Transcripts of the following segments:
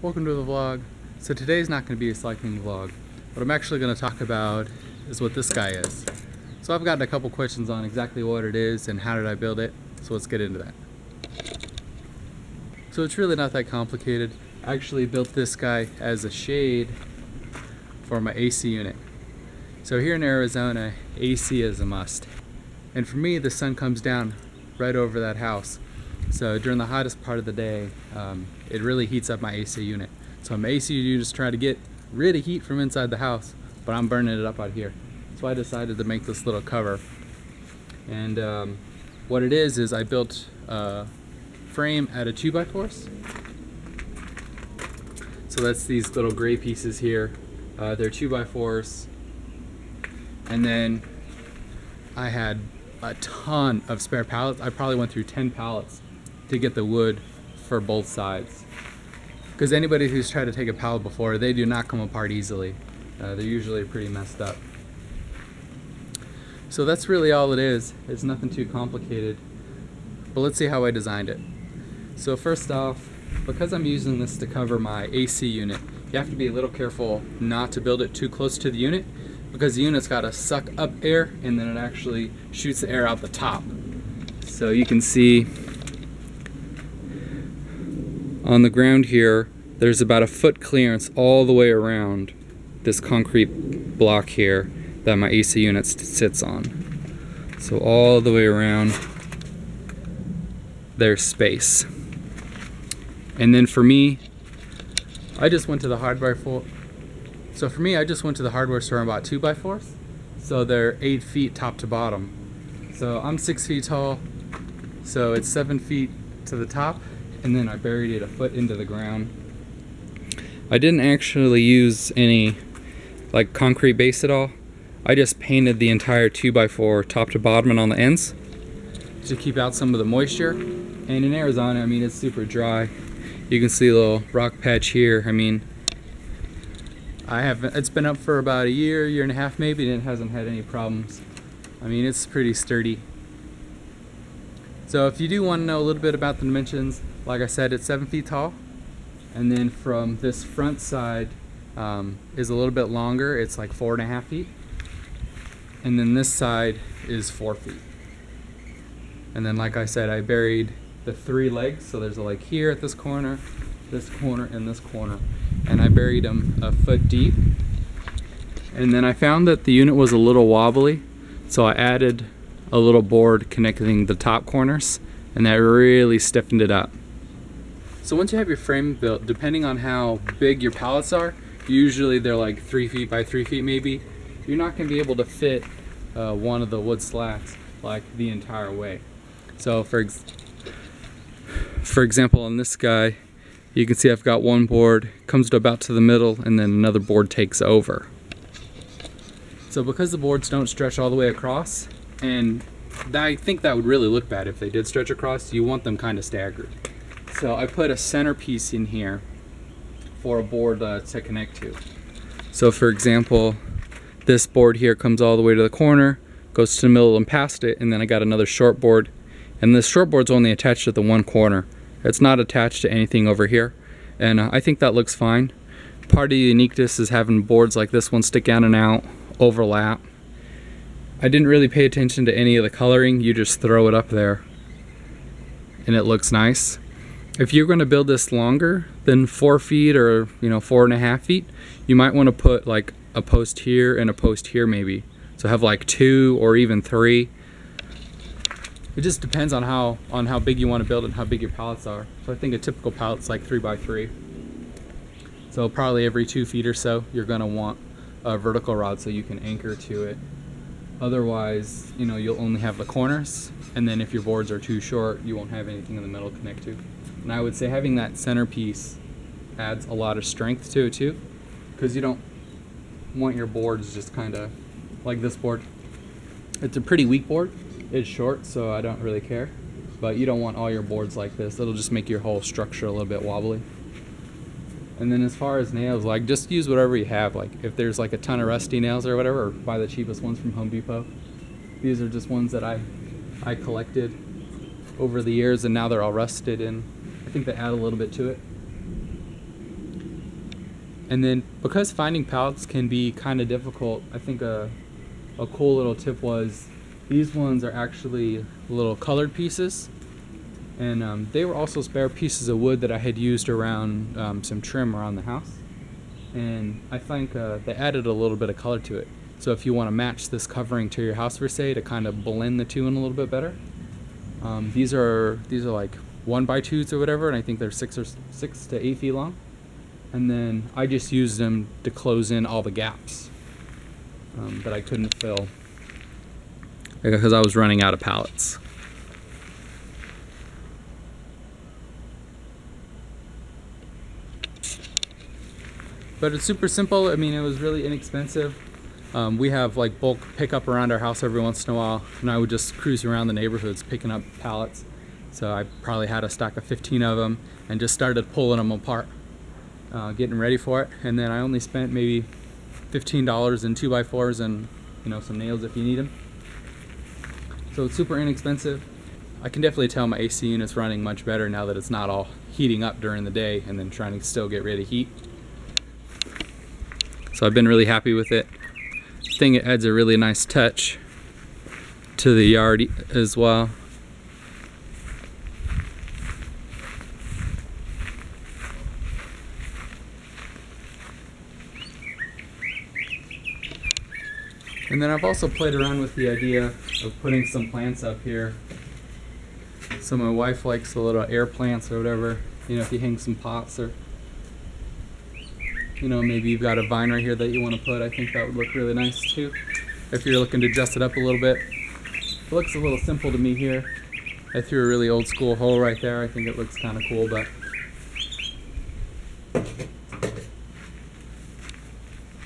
Welcome to the vlog. So today's not going to be a cycling vlog. What I'm actually going to talk about is what this guy is. So I've gotten a couple questions on exactly what it is and how did I build it. So let's get into that. So it's really not that complicated. I actually built this guy as a shade for my AC unit. So here in Arizona, AC is a must. And for me, the sun comes down right over that house. So during the hottest part of the day, it really heats up my AC unit. So my AC unit is trying to get rid of heat from inside the house, but I'm burning it up out here. So I decided to make this little cover. And what it is I built a frame out of 2x4s. So that's these little gray pieces here. They're 2x4s. And then I had a ton of spare pallets. I probably went through 10 pallets to get the wood for both sides. Because anybody who's tried to take a pallet before, they do not come apart easily. They're usually pretty messed up. So that's really all it is. It's nothing too complicated. But let's see how I designed it. So first off, because I'm using this to cover my AC unit, you have to be a little careful not to build it too close to the unit, because the unit's got to suck up air and then it actually shoots the air out the top. So you can see on the ground here, there's about a foot clearance all the way around this concrete block here that my AC unit sits on. So all the way around, there's space. And then for me, I just went to the hardware store. So for me, I just went to the hardware store and bought 2x4s. So they're 8 feet top to bottom. So I'm 6 feet tall, so it's 7 feet to the top, and then I buried it a foot into the ground. I didn't actually use any like concrete base at all. I just painted the entire 2x4 top to bottom and on the ends to keep out some of the moisture. And in Arizona, I mean, it's super dry. You can see a little rock patch here. I mean, it's been up for about a year and a half maybe, and it hasn't had any problems. I mean, it's pretty sturdy. So if you do want to know a little bit about the dimensions, like I said, it's 7 feet tall. And then from this front side is a little bit longer. It's like 4.5 feet. And then this side is 4 feet. And then like I said, I buried the 3 legs. So there's a leg here at this corner, and this corner. And I buried them a foot deep. And then I found that the unit was a little wobbly, so I added a little board connecting the top corners, and that really stiffened it up. So once you have your frame built, depending on how big your pallets are, usually they're like 3 feet by 3 feet maybe, you're not going to be able to fit one of the wood slats like the entire way. So for example, on this guy, you can see I've got one board, comes to about to the middle, and then another board takes over. So because the boards don't stretch all the way across, and I think that would really look bad if they did stretch across, you want them kind of staggered. So I put a centerpiece in here for a board to connect to. So for example, this board here comes all the way to the corner, goes to the middle and past it, and then I got another short board. And this short board's only attached to the one corner. It's not attached to anything over here, and I think that looks fine. Part of the uniqueness is having boards like this one stick out and out, overlap. I didn't really pay attention to any of the coloring. You just throw it up there and it looks nice. If you're going to build this longer than 4 feet or 4.5 feet, you might want to put like a post here and a post here maybe. So have like 2 or even 3. It just depends on how big you want to build and how big your pallets are. So I think a typical pallet's like 3x3. So probably every 2 feet or so, you're going to want a vertical rod so you can anchor to it. Otherwise, you'll only have the corners, and then if your boards are too short, you won't have anything in the middle to connect to. And I would say having that centerpiece adds a lot of strength to it too, because you don't want your boards just kind of like this board. It's a pretty weak board. It's short, so I don't really care, but you don't want all your boards like this. It'll just make your whole structure a little bit wobbly. And then as far as nails, like just use whatever you have. Like if there's like a ton of rusty nails or whatever, or buy the cheapest ones from Home Depot. These are just ones that I collected over the years, and now they're all rusted, and I think they add a little bit to it. And then because finding pallets can be kind of difficult, I think a cool little tip was these ones are actually little colored pieces, and they were also spare pieces of wood that I had used around some trim around the house, and I think they added a little bit of color to it. So if you want to match this covering to your house per se to kind of blend the two in a little bit better, these are like 1x2s or whatever, and I think they're 6 to 8 feet long. And then I just used them to close in all the gaps that I couldn't fill because I was running out of pallets. But it's super simple. I mean, it was really inexpensive. We have like bulk pickup around our house every once in a while, and I would just cruise around the neighborhoods picking up pallets. So I probably had a stack of 15 of them and just started pulling them apart. Getting ready for it, and then I only spent maybe $15 in 2x4s and some nails if you need them. So it's super inexpensive. I can definitely tell my AC unit's running much better now that it's not all heating up during the day and then trying to still get rid of heat. So I've been really happy with it. I think it adds a really nice touch to the yard as well. And then I've also played around with the idea of putting some plants up here. So my wife likes the little air plants or whatever. If you hang some pots or, maybe you've got a vine right here that you want to put, I think that would look really nice too. If you're looking to dress it up a little bit. It looks a little simple to me here. I threw a really old school hole right there. I think it looks kind of cool, but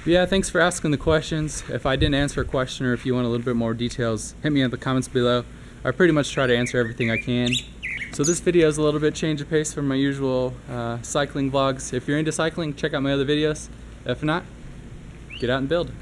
yeah, thanks for asking the questions. If I didn't answer a question or if you want a little bit more details, hit me in the comments below. I pretty much try to answer everything I can. So this video is a little bit change of pace from my usual cycling vlogs. If you're into cycling, check out my other videos. If not, get out and build.